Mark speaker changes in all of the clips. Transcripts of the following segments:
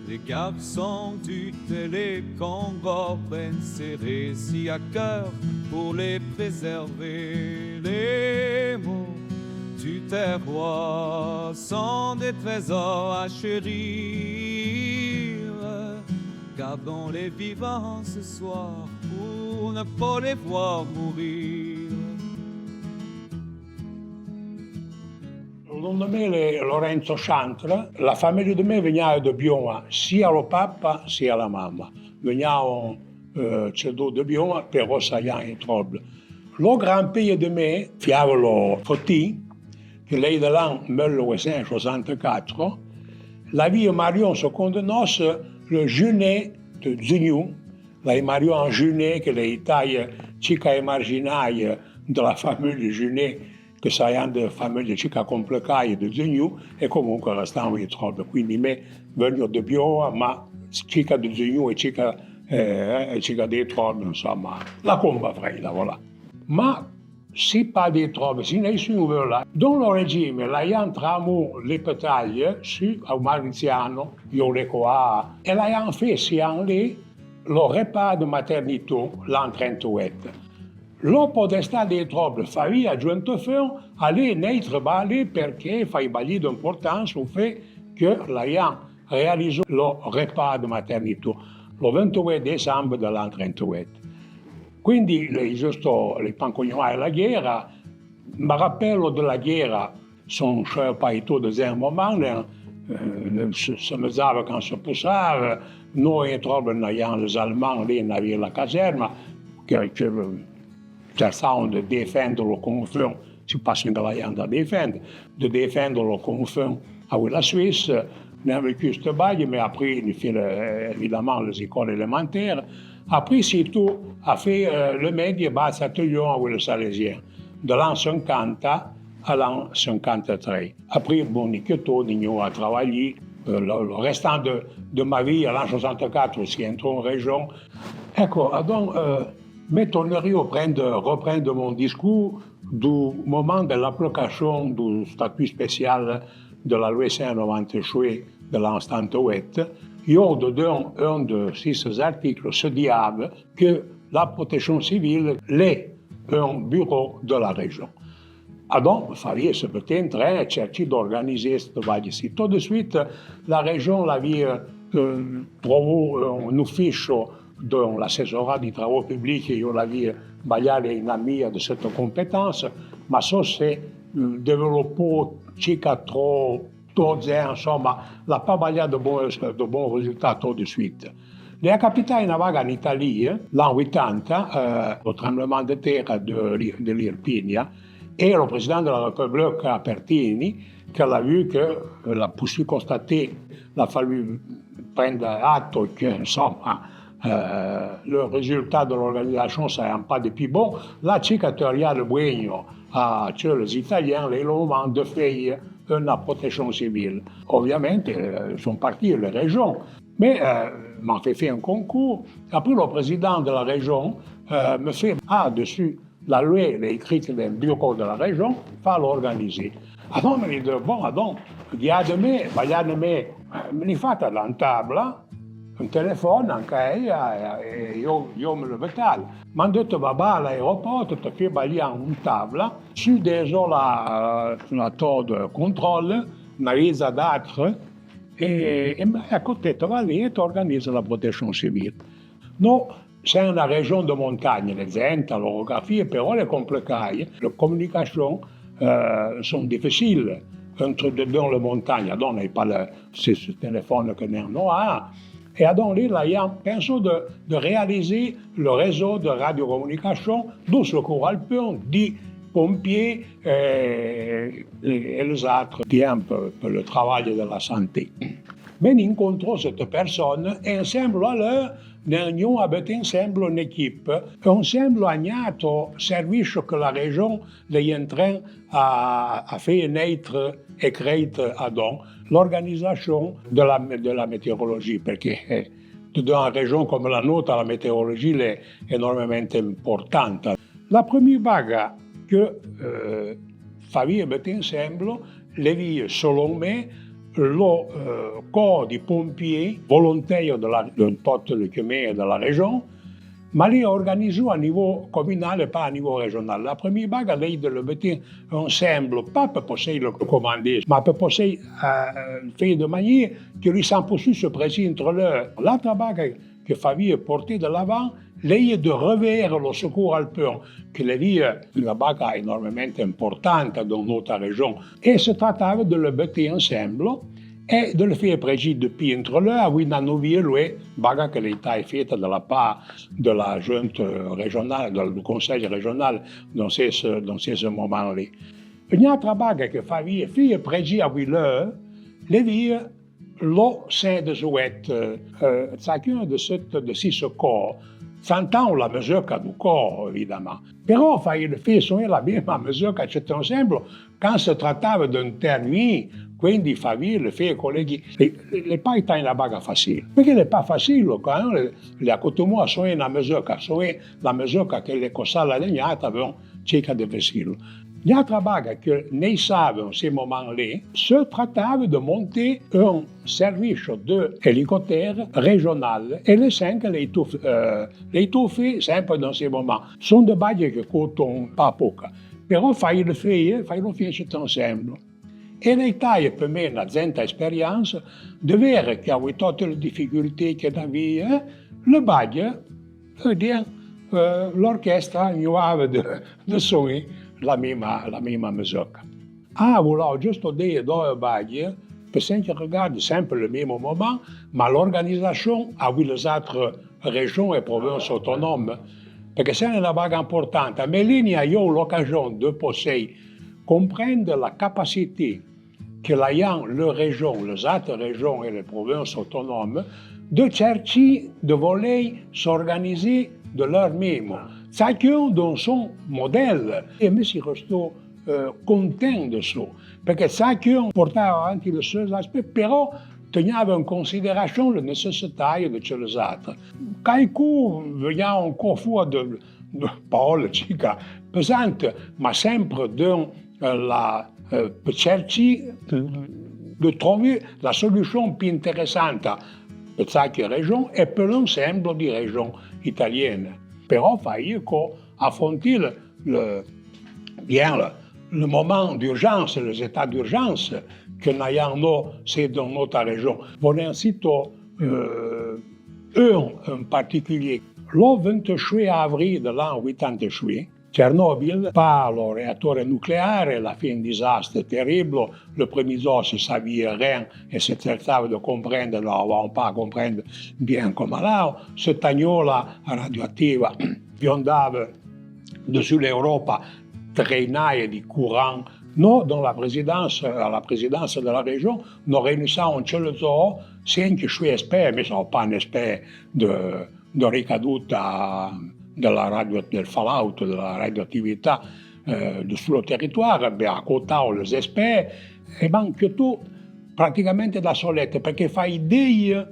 Speaker 1: Les garçons du Télécongo prennent ces récits à cœur pour les préserver. Les mots du terroir sont des trésors à chérir. Gardons-les vivants ce soir pour ne pas les voir mourir.
Speaker 2: Il nome è Lorenzo Chantra, la famiglia di me veniva da Bioma, sia lo papà sia la mamma. Venivano ceduti da Bioma, però saiano in trouble. Lo grand-père de me, Fiavolo Fotti, che lei da l'an 1964, la vie Marion seconde noce le juillet de Zugnou, la Marion en juillet, che lei taille cica emarginaia della famiglia Junet, che saranno famiglie cica complicate di Zugnou e comunque restavano in trouble. Quindi me vengo da Bioma, ma cica di Zugnou e cica dei trouble, insomma, la comba freida, voilà. Ma si pas des troubles, si nessuno veut là. Dans le régime, là, il y a un tramou les batailles sur au Mauritiano, io le quoi, et là, il y a un fait, si on le repas de maternité, l'an 38. Lo podestà dei troubles, favia giunto fin, aller naître balé perché fa i bagli d'importance au fait que l'ayant réalisé le repas de maternité le 28 décembre de l'an 38. Quindi giusto le pancognoi la guerra, mi rappello della guerra, son cher pas tout de un moment, se mezzava quand se poussava, noi entravamo les Allemands lì navire la caserma, che cercavano di difendere le confins, si passano da difendere, di difendere le confins avec la Suisse, on a vécu ce bail, mais après, il fait évidemment les écoles élémentaires. Après, c'est tout, a fait le média basse à Touillon avec le Salésien, de l'an 50 à l'an 53. Après, bon, Nicoto a travaillé. Le restant de ma vie, à l'an 64, aussi entré en région. Ecco, donc, me tornerei a reprendre mon discours du moment de l'application du statut spécial de la loi 198 de l'an 78. Io dedans un de ces articles se diable que la protection civile est un bureau de la région. Donc, il fallait se peut-être chercher d'organiser ce travail-ci. Tout de suite, la région avait trouvé un office dans l'assessorat des travaux publics et on avait bagliato une amie de cette compétence, mais ça s'est développé circa trop insomma, l'ha pas bagliato de bons résultats tout de suite. Le è capitato una vaga in Italia, l'an 80, le tremblement de terre de l'Irpinia, et le président de la République, Pertini, qui a vu que l'a pu constater, il a fallu prendre atto que, insomma, le résultat de l'organisation ne serait pas depuis bon. La cicateria de Bueno a les Italiens, les Romains, de faire une protection civile. Ovviamente, sont partis les régions. Mais m'en fait un concours. Après, le président de la région me fait dessus la loi écrite dans le bureau de la région, fa l'organiser. Alors, me dit, bon, donc, il y a de me fate la table, un téléphone anche e io me lo betal. Mi hanno detto va all'aeroporto, perché bagliamo un tavola, su déjà la tour de contrôle, una visa d'âtre, e a côté va lì e organizza la protezione civile. No, c'est una région de montagne, les Zenta, l'orographie, però le complicate, le communications sont difficiles entre dans les montagnes, donc on n'a pas ce téléphone que nous avons. Et donc là, il y a pensé de réaliser le réseau de radiocommunication du secours alpin, des pompiers et les autres qui aiment pour le travail de la santé. Mais nous rencontrons cette personne et ensemble, alors, nous avons ensemble une équipe. Ensemble, nous avons un service que la région est en train de faire naître et créer à donc l'organisation de la météorologie, parce que dans une région comme la nôtre, la météorologie est énormément importante. La première vague que faisons ensemble, les selon moi, le corps di pompiers volontaires de toute l'économie de la région, ma li organisé à niveau communal et pas à niveau régional. La première bague, elle est de le mettre ensemble, pas pour pouvoir le commander, mais pour pouvoir faire de manière que les 100% se présentent entre eux. L'autre bague que Faville portait de l'avant, lei de rever le secours alpin, que la bague est énormément importante dans notre région. Et se trattava de le mettre ensemble et de le faire précis depuis entre eux, à Winanovier, lui, bague que l'État est faite de la part de la junte régionale, du conseil régional dans ces moments-là. Une autre bague que Faville fait précis à Wille, les dire, le sein de Zouette, chacun de ces corps, s'entend la mesure du corps, évidemment. Però il fait sonner la même mesure que cet ensemble quand se trattava d'un termine, quindi Faville le fait collègue. Le pas est une bague facile. Perché n'est pas facile quand le accoutumons à sonner la mesure que les cossales à legnate avevano circa difficile. L'altra bague que ne savent en ces moments-là, se trattava de monter un service d'hélicoptère régional et les 5 les fait sempre dans ces moments. Sont des bagues qui coûtent pas beaucoup, però fai le faire cet ensemble. E l'État per me una zenta esperienza di vedere che avec tutte le difficoltà che aveva, le bague, l'orchestra aveva di suonare la mesma musica. Volevo giusto dire due baglie, perché regarde sempre le même moment, ma l'organisation avec les autres régions et provinces autonomes, perché c'est une bague importante. Mais là, io l'occasion de pouvoir comprendre la capacité que l'ayant les régions, les autres régions et les provinces autonomes, de chercher de voler s'organiser de leur-même, chacun dans son modèle. Et je suis resté content de ça, parce que chacun portait avanti les seus aspects, però teneva in considération la nécessité de chez les autres. Quelqu'un venait encore fois de parole pesante, ma sempre dans per chercher de trouver la solution plus intéressante per chaque région et per l'ensemble des régions italiennes. Però fallait affronter le moment d'urgence, les états d'urgence que nous avons dans notre région. Volevo citer un en particulier. Le 28 avril de l'an 88, Tchernobyl, par le réacteur nucléaire, elle a fait un désastre terrible. Le premier jour, se savait rien et se traitava de comprendre, nous n'avons pas à comprendre bien comment là. Cette agnola radioactive viondava dessus l'Europe, traînait du courant. Nous, dans à la présidence de la région, nous réunissons chez le zoo 5 experts, mais ce ne sont pas un expert de ricaduta del fallout, de la radioattività sul territorio, abbiamo accottato gli esperti e anche tu praticamente da solette, perché fai idee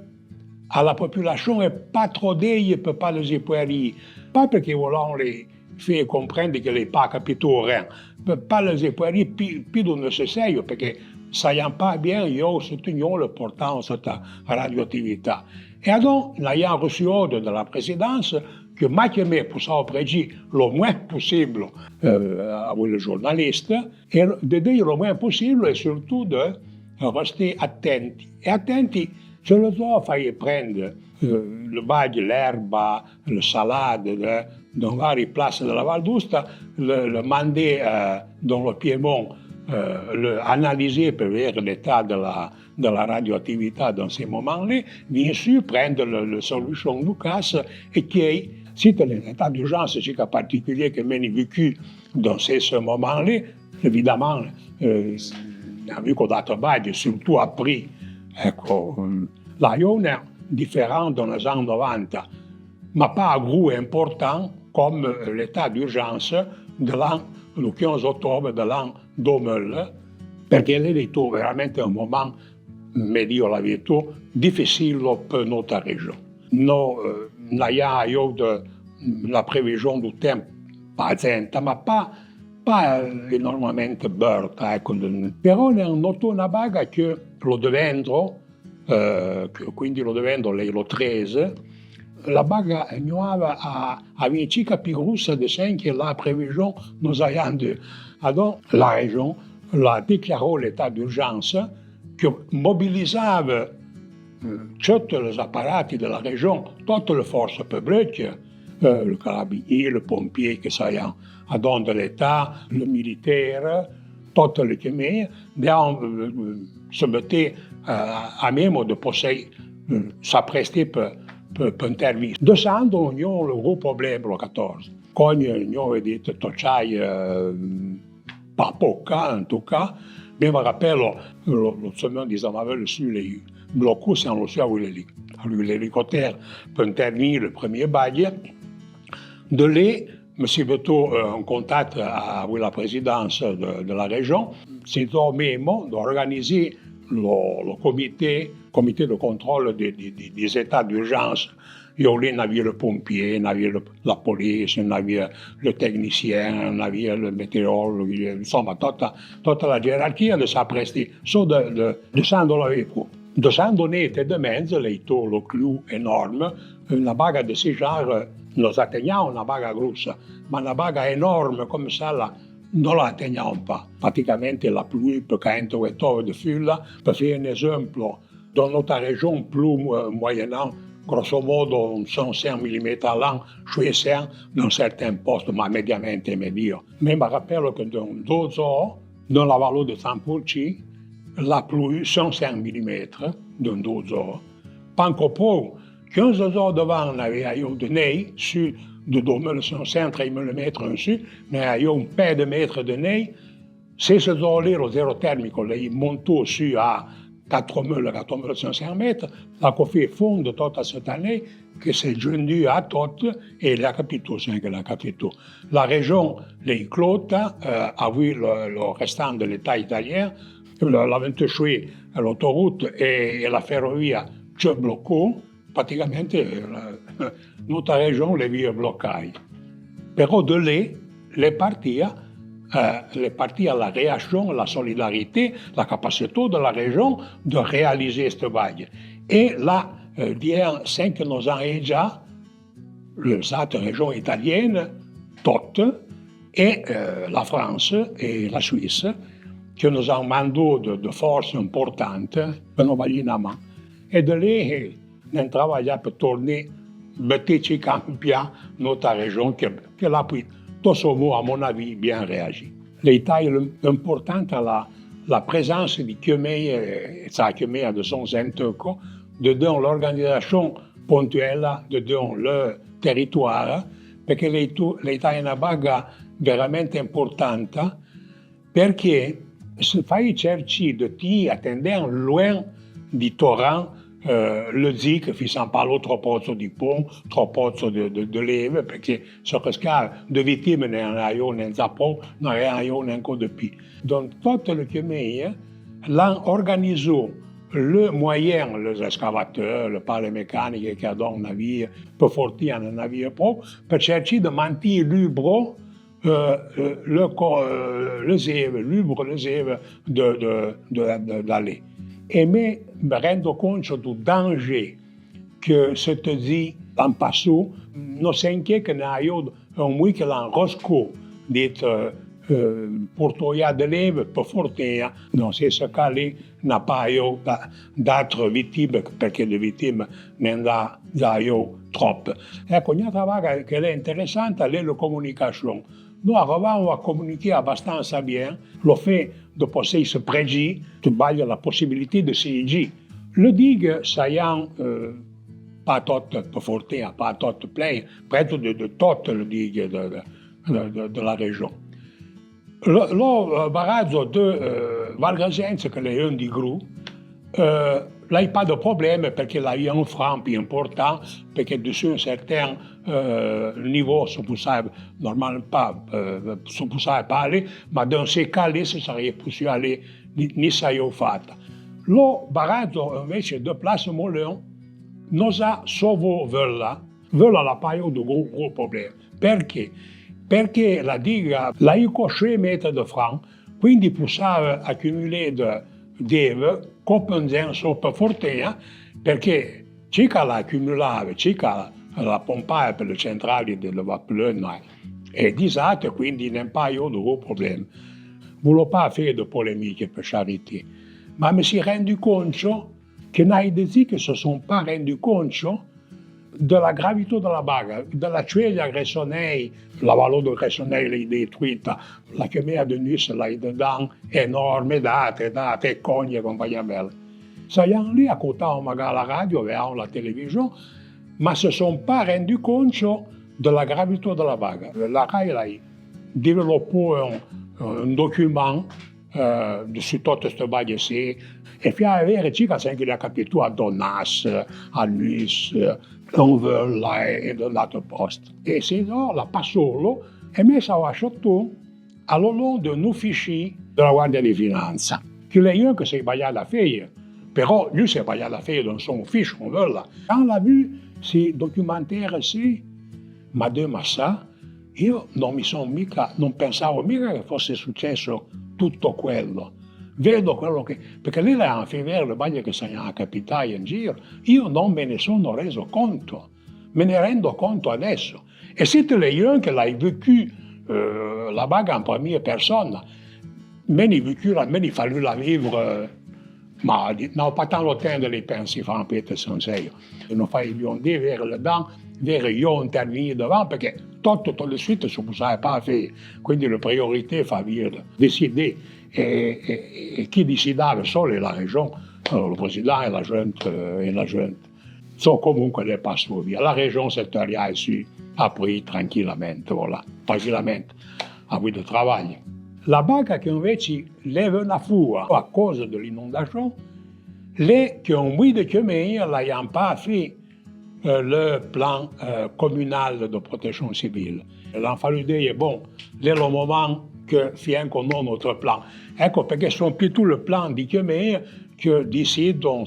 Speaker 2: alla popolazione e pas trop idee per pas les épueries. Pas perché vogliono les faire comprendre che les pas capito rien, per pas les épueries più del necessario, perché sappiamo pas bien io sotteniamo l'importanza della radioattività. E allora abbiamo ricevuto dalla presidenza che Macchiamè possiamo pregare le moins possible avec les journalistes, e di dire le moins possible e soprattutto di restare attenti. E attenti, ce le so fai prendere le baglie, l'erba, le salade, dans varie places de la Val d'Usta, le mandé dans le Piémont, analyser pour voir l'état de la radioactivité dans ces moments-là, bien sûr, prendre la solution du cas et qui si tu as un état d'urgence particulier que j'ai vécu dans ces moments-là, évidemment, on a vu qu'on a travaillé, surtout appris. La Ion est différente dans les années 90, mais pas gros et important comme l'état d'urgence de l'an, le 15 octobre de l'an 2000, perché è stato veramente un moment, mi dico la verità, difficile per notre région. Nous avons eu la prévision du temps pas atteinte, mais pas pas enormemente Berta, ecco, però ne noto una baga che lo devendo, quindi lo devendo lo 13, la baga nuova a Vincica Piroussa de 5 la prévision nous ayant de. Alors, la région a déclaré l'état d'urgence che mobilisava tutti gli apparati della regione, tutte le forze pubbliche, le carabinieri, le pompiers che saillent à don de l'État, le militaire, tutte le chiamie, se mettaient à même de poter s'apprester per intervenire. Descendo, on a le gros problème, le 14. Quand on a dit tocciai pas poca, en tout cas, mais je me rappelle, le semaine des Amavelles sur les blocs, c'est en l'océan où l'hélicoptère peut intervenir le premier bail. De là, M. Beto, en contact avec la présidence de la région, s'est même d'organiser le comité de contrôle des états d'urgence. Il y avait le pompier, il y avait la police, il y avait le technicien, il y avait le météorologue, insomma, toute la hiérarchie de s'apprêter. De descendre avec vous. Descendre était de mezzo, le clou énorme, une bague de ce genre, nous atteignons une bague grosse, mais une bague énorme comme ça, là, non la atteignons pas. Pratiquement la pluie peut caire de fil. Pour faire un exemple, dans notre région, plus moyennant, grosso modo 105 mm l'an, choisissant dans certains postes, mais médiamente médio. Mais je me rappelle que dans 12 ans, dans la vallée de Saint-Pulci, la pluie 105 mm dans 12 ans. Pas encore peu, 15 ans devant, on avait eu de neige sur de 2100 mm dessus, mais il y a un paire de mètres de neige. C'est ce jour-là, le zéro thermique, il monte sur à 4500 mètres, la fait fondre toute cette année, que c'est joint à tout, et la capitale, c'est que la capitale. La région, les Clotes, a vu le restant de l'État italien, la 28, l'autoroute et la ferrovia, c'è blocco, praticamente notre région les vie bloccée. Però de là, les partis à la réaction, la solidarité, la capacité de la région de réaliser ce bail. Et là, d'hier 5 ans et déjà, les autres régions italiennes, toutes, et la France et la Suisse, qui nous ont demandé de forces importantes pour nos alignements. Et de là, on travaille pour tourner, mettre campion notre région, qui a pris tout ce mot, à mon avis, bien réagi. L'État est important à la présence du Chiomei et sa Chiomei de son centre, dedans l'organisation ponctuelle, dedans le territoire, parce que l'État è una baga veramente importante, perché se fai cerci de ti attendere loin di torrent, le dit che ne parle trop pozzo di pont, trop pozzo de leve, perché ce risque de vittime ne hanno nel Giappone, non hanno neanche depuis. Donc, tout le Chiomei l'ont organisé le moyen, les excavateurs, le pale mécanique qui a dans un navire, per fortire un navire propre, per cercare de mantenere libre les œuvres d'aller. Et me rendo compte du danger que se te dit en passant, non c'est que nous un week l'an rosco d'être portoia de leve per fortuna, non c'est ce cas-là n'a pas eu d'autres victimes perché le vittime ne ha eu trop. Ecco, un'altra cosa che è interessante è la comunicazione. Nous arrivons à communiquer abbastanza bien. Le fait de passer ce prédit, tu bailles la possibilité de CIG. Le digue, ça y est, pas tout per fortuna, pas tout plein, près de tout le digue de la région. Le barrage de Valgasenza, che è un di Gru, là, il n'y a pas de problème parce qu'il y a un frein plus important, parce que dessus un certain niveau, ça ne normalement pas, ça ne pouvait pas aller, mais dans ces cas-là, ça serait possible aller, ni ça y est fait. Le barrage, invece, de Place Moulin, nous a sauvé Vella. Vella n'a pas eu de gros problèmes. Perché? perché la diga la costruì metri di franc, quindi possiamo accumulare deve compensare sopra fortuna, perché circa la accumulava, circa la pompava per le centrali delle vapore è disatto, quindi non pas io di problemi. Volevo pas fare di polemiche per charité, ma mi si rendu conto che noi che se sono pas rendu conto della gravità della baga, della cioè Gressonei, la valore del Gressonei l'è detruita, la chiamata di Nus l'ha dato enorme, date, cogne e compagnia bella. Saiamo lì, ascoltavamo magari la radio, vedevamo la televisione, ma se sono pas rendu conto della gravità della baga. La RAI l'ha sviluppato un documento su tutte queste baghe e fino a avere circa anche la capito a Donnas, a Nus, e dall'altro posto. E se no, la Passolo è messa a sotto all'olio di un ufficio della Guardia di Finanza, che lei è che si è sbagliato a fare, però lui si è sbagliato a fare dans son ufficio, on veut là. Quand on l'a vu, ces documentaires sì, ma de massa, io non pensavo mica che fosse successo tutto quello. Vedo quello che, perché lì l'hanno fatto vedere le baglie che sono capitali in giro, io non me ne sono reso conto, me ne rendo conto adesso. E siete lei che l'hai vécu la baga in prima persona, me ne fallu la vivere, ma non pas tant longtemps de les penser fra Peterson sei. Non fai biondi, vers le dents, vers io intervenire devant, perché tutto de suite si ne pas faire. Quindi la priorità fa dire, décider. E chi decidava solo la regione, il presidente e la gente. So comunque le passano via. La regione settoriale si ha pris tranquillamente, voilà, tranquillamente, a avuto lavoro. La banca che invece leva una fuga a causa dell'inondazione, lei che un mois de chemin l'ayant pas fait le plan communal de protection civile. L'hanno fallu dire, bon, è il momento che fianco non notre plan. Ecco perché sono più le plan di Chemin che décident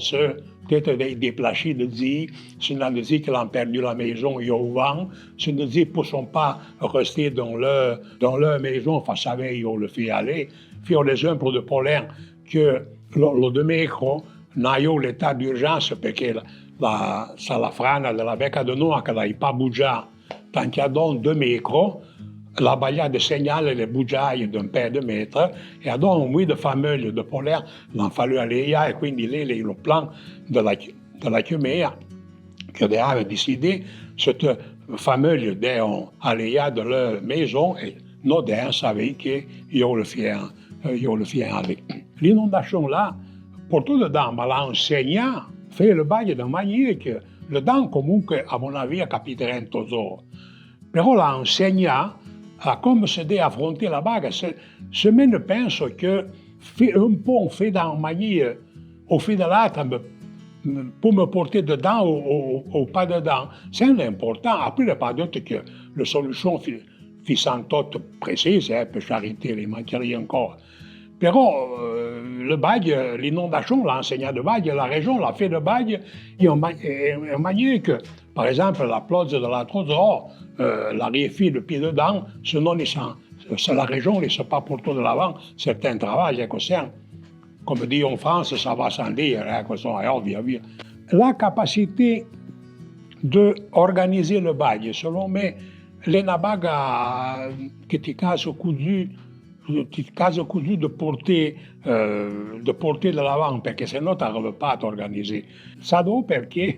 Speaker 2: peut-être des déplacés de dire, c'est des gens qui ont perdu la maison et au vent, c'est des gens qui ne sont pas restés dans leur maison face à eux, on le fait aller. Fino l'esempio di Polin che lo domenica non l'état d'urgence perché la frana della becca di Noa che n'ha pas bougé tant qu'il y a donc 2 micro, la bagliata segnale le bugiaie d'un paio di metri e ad un mois de famiglie di Polaire l'hanno fallu aller e quindi lì il plan della Chiumea che aveva deciso cette famiglie devono aller de leur maison e non devono sapere che io le fais avec. L'inondation là, pour tout le temps, ma l'ha insegnato, fare le bagno da maniera che le dents comunque a mon avis capiterà in tesoro. Però l'ha insegnato a come si deve affrontare la baga. Se me ne penso che un po' fait d'une manière ou fait de l'autre pour me porter dedans ou pas dedans, c'est important. Après, il n'est pas d'autre que la solution sont toutes précises, per charité, il manquerait encore. Però le bagne, l'inondation l'a insegnato de bagne, la région l'a fait de bagne in maniera che, par exemple, la plage de la Trozor, la riefie le pied dedans, sinon se la région ne s'est pas portée de l'avant, certains travaillent, comme dit en France, ça va sans dire, è ovvio. La capacité d'organiser le bagne, selon me, è una baga che ti caso così de porter de l'avant, perché se no tu n'arrives pas à t'organiser. Ça doit perché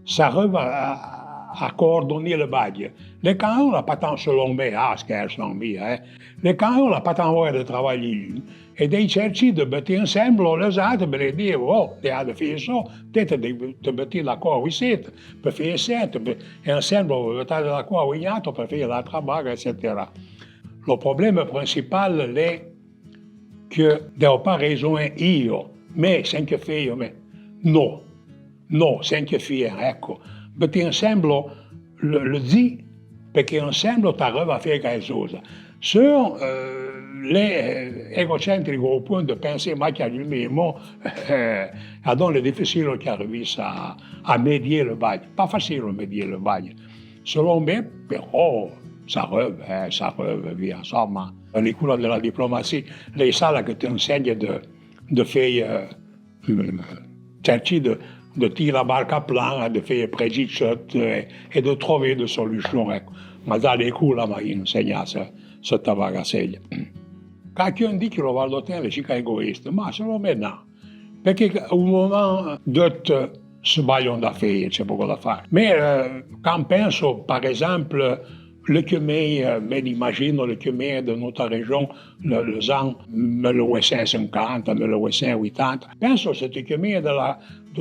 Speaker 2: ça arrive à coordonner le bagne. Les camions n'ont pas tant selon me, scherzano via, les camions n'ont pas tant voglia di travailler e dei cerci di mettere insieme le usate per dire, oh, te ha di fare so, te devi mettere l'acqua qui siete, per fare sette, e insieme mettere l'acqua ognato per fare l'altra baga, eccetera. Il problema principale è che devo pas ragione io, me, senza fare me. No, senza fare, ecco. Metti insieme le zi, perché insieme ti arriva a fare qualcosa. Se l'è egocentrico au point de penser mai che a lui-même, allora è difficile che arrivi a mediare le bagne. Pas facile mediare le bagne. Selon me, però, ça reve via. Insomma, le cure della diplomazia, lei sa che ti insegna di fare cerchi de tirer la barque à plat, de faire prédictions et de trouver des solutions. Ecco. Ma da le cure mi insegna questa bagaseglia. Qualcuno dice che lo Valdotene è egoista, ma secondo me no. Perché un momento d'autres sbagliano da fare, c'è poco da fare. Ma quando penso, per esempio, le chemie, me l'immagino, le chemie de notre région, les anni 1850, 1880. Penso a queste chemie de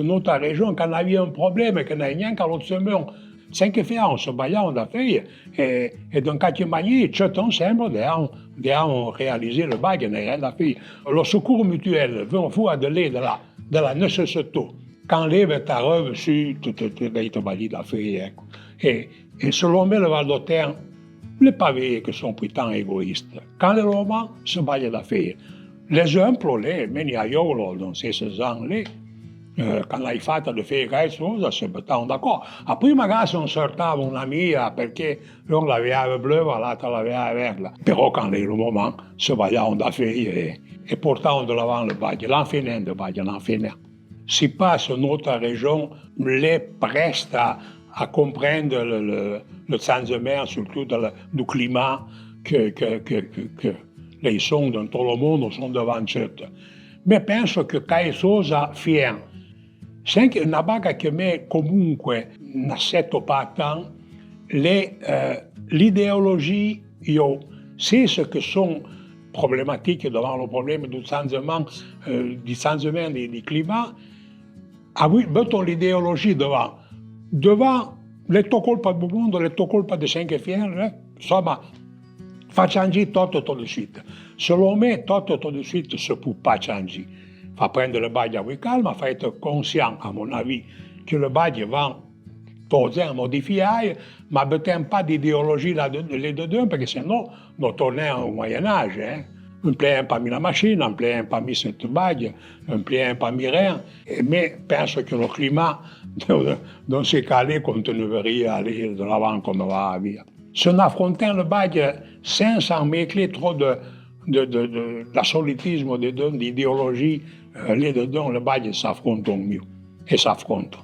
Speaker 2: notre région, quand on avait un problème, che non neanche all'altro mondo, senza fare, sbagliavano da fare, e in qualche maniera, certo ensemble, dobbiamo realizzare le baghe, non è da fare. Lo soccorso mutuel viene fuori della necessità. Quand leve ta robe su, tu devi sbagliare da fare, ecco. Et selon me, le Val d'Auterne, les pavés qui sont putain égoïstes. Quand les Romains se baillent d'affaires, l'esempio lì, meni a Iolo, dans ces anni lì, quand hai fatto di fare qualcosa, si mettevano d'accordo. A prima casa non sortava una mia perché l'un l'aveva blu, l'altra l'aveva verde. Però quando les Romains se bagliavano d'affaires e portavano de l'avant le bagne, l'enfinant de bagne, l'enfinant. Si passe notre région, les preste à comprendre le changement, surtout du climat, que les sons dans tout le monde sont devant eux. Mais penso che qualcosa fia. Sempre una baga che me comunque nascetto partant, l'idéologie, io, c'est ce que sont problématiques devant le problème du changement du climat, metto l'idéologie devant le tue colpa del mondo, le tue colpa di Cinque Fiere, insomma, facciamo tutto di suite. Secondo me, tutto di suite se può pas changer. Fa prendere le baglie avec calme, fa être conscient, à mon avis, que le baglie va torner, modifier, ma mettons pas d'idéologie là-dedans, parce que sinon, nous tournons au Moyen-Âge. On ne plaint pas mis la machine, on ne plaint pas mis cette bague, on ne plaint pas mis rien. Mais je pense que le climat, dans ces cas-là, continuerait à aller de l'avant comme on va via. Si on affrontait le bague sans mettre trop de l'assolitisme dedans, d'idéologie, les dedans, le bague s'affronte mieux. Et s'affronte.